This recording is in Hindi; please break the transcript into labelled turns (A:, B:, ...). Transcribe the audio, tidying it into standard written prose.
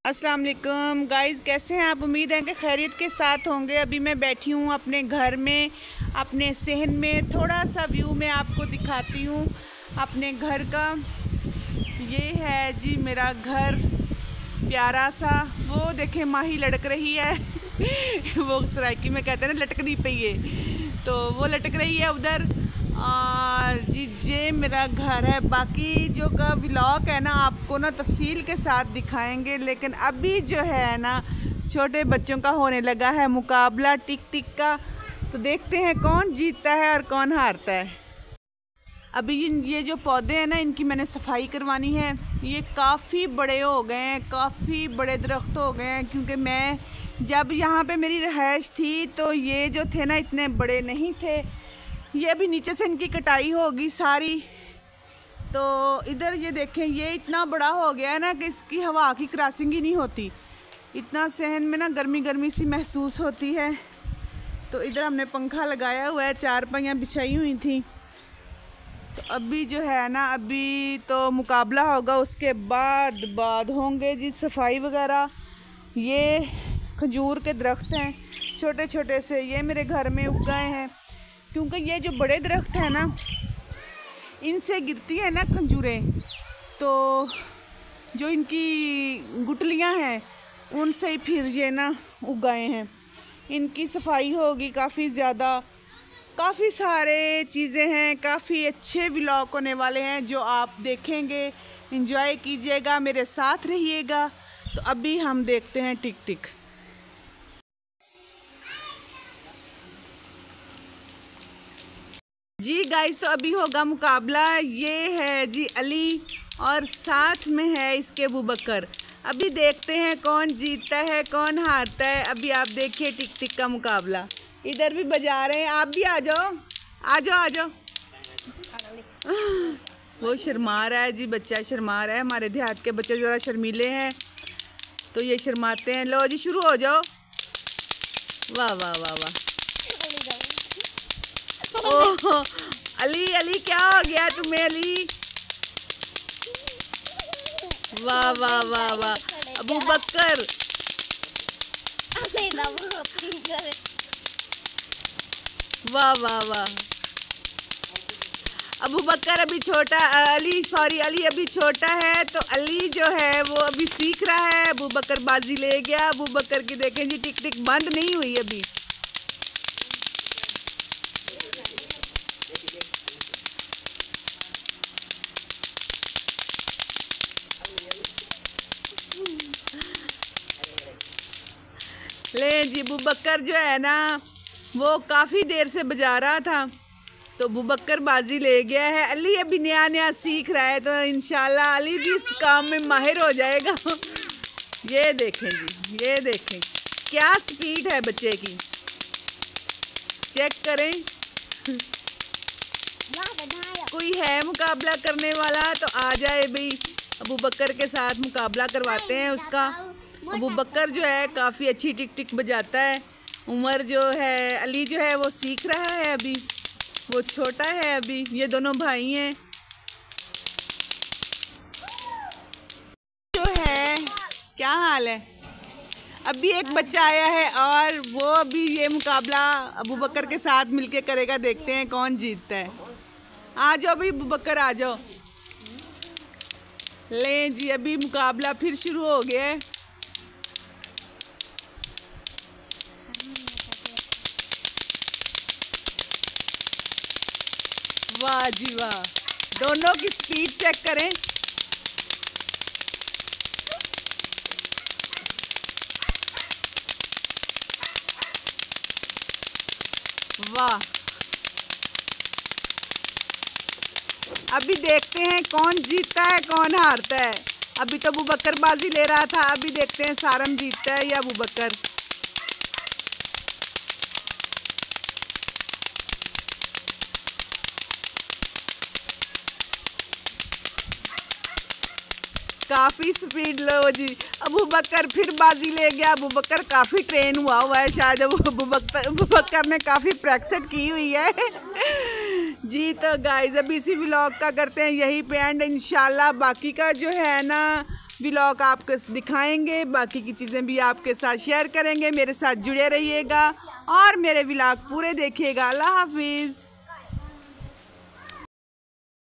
A: अस्सलाम वालेकुम गाइज़, कैसे हैं आप? उम्मीद है कि खैरियत के साथ होंगे। अभी मैं बैठी हूँ अपने घर में, अपने सहन में। थोड़ा सा व्यू मैं आपको दिखाती हूँ अपने घर का। ये है जी मेरा घर, प्यारा सा। वो देखें माही लटक रही है वो सराइकी में कहते हैं ना लटक दी पई है, तो वो लटक रही है उधर। जी ये मेरा घर है। बाकी जो का व्लॉग है ना आपको ना तफसील के साथ दिखाएंगे, लेकिन अभी जो है ना छोटे बच्चों का होने लगा है मुकाबला टिक टिक का। तो देखते हैं कौन जीतता है और कौन हारता है। अभी ये जो पौधे हैं ना इनकी मैंने सफाई करवानी है। ये काफ़ी बड़े हो गए हैं, काफ़ी बड़े दरख्त हो गए हैं, क्योंकि मैं जब यहाँ पे मेरी रहायश थी तो ये जो थे ना इतने बड़े नहीं थे। ये अभी नीचे से इनकी कटाई होगी सारी। तो इधर ये देखें, ये इतना बड़ा हो गया है ना कि इसकी हवा की क्रॉसिंग ही नहीं होती। इतना सहन में ना गर्मी गर्मी सी महसूस होती है। तो इधर हमने पंखा लगाया हुआ है, चारपाइयाँ बिछाई हुई थी। तो अभी जो है ना अभी तो मुकाबला होगा, उसके बाद होंगे जी सफाई वगैरह। ये खजूर के दरख्त हैं छोटे छोटे से, ये मेरे घर में उग गए हैं। क्योंकि ये जो बड़े दरख्त हैं ना इनसे गिरती है ना खजूरें, तो जो इनकी गुठलियाँ हैं उनसे ही फिर ये ना उगाए हैं। इनकी सफाई होगी काफ़ी ज़्यादा, काफ़ी सारे चीज़ें हैं। काफ़ी अच्छे व्लॉग होने वाले हैं जो आप देखेंगे, एंजॉय कीजिएगा, मेरे साथ रहिएगा। तो अभी हम देखते हैं टिक टिक। जी गाइस, तो अभी होगा मुकाबला। ये है जी अली और साथ में है इसके अबूबकर। अभी देखते हैं कौन जीतता है कौन हारता है। अभी आप देखिए टिक टिक का मुकाबला। इधर भी बजा रहे हैं, आप भी आ जाओ आ जाओ आ जाओ। वो शर्मा रहा है जी, बच्चा शर्मा रहा है। हमारे देहात के बच्चे ज़्यादा शर्मीले हैं तो ये शर्माते हैं। लो जी शुरू हो जाओ। वाह वाह वाह वाह। ओह अली, अली क्या हो गया तुम्हें अली? वाह वाह वाह वाह। अबूबकर, वाह वाह वाह। अबूबकर अभी छोटा, अली सॉरी अली अभी छोटा है, तो अली जो है वो अभी सीख रहा है। अबूबकर बाजी ले गया। अबूबकर की देखें जी टिक टिक बंद नहीं हुई अभी। ले जी अबूबकर जो है ना वो काफ़ी देर से बजा रहा था, तो अबूबकर बाजी ले गया है। अली अभी नया नया सीख रहा है, तो इंशाल्लाह अली भी इस काम में माहिर हो जाएगा। ये देखें जी, ये देखें क्या स्पीड है बच्चे की, चेक करें। कोई है मुकाबला करने वाला तो आ जाए भाई, अबूबकर के साथ मुकाबला करवाते हैं उसका। अबूबकर जो है काफ़ी अच्छी टिक टिक बजाता है। उमर जो है, अली जो है वो सीख रहा है अभी, वो छोटा है अभी। ये दोनों भाई हैं। जो है क्या हाल है? अभी एक बच्चा आया है और वो अभी ये मुकाबला अबूबकर के साथ मिलके करेगा। देखते हैं कौन जीतता है। आ जाओ भाई अबूबकर, आ जाओ। ले जी अभी मुकाबला फिर शुरू हो गया है। वाह जी वाह, दोनों की स्पीड चेक करें। वाह। अभी देखते हैं कौन जीतता है कौन हारता है। अभी तो अबूबकर बाजी ले रहा था, अभी देखते हैं सारम जीतता है या अबूबकर। काफ़ी स्पीड लो जी। अबूबकर फिर बाजी ले गया। अबूबकर काफ़ी ट्रेन हुआ है शायद। अबूबकर ने काफ़ी प्रैक्टिस की हुई है जी। तो गाइस अभी इसी व्लॉग का करते हैं यही पे एंड। इंशाल्लाह बाकी का जो है ना व्लॉग आपको दिखाएंगे, बाकी की चीज़ें भी आपके साथ शेयर करेंगे। मेरे साथ जुड़े रहिएगा और मेरे व्लॉग पूरे देखिएगा। अल्लाह हाफिज़।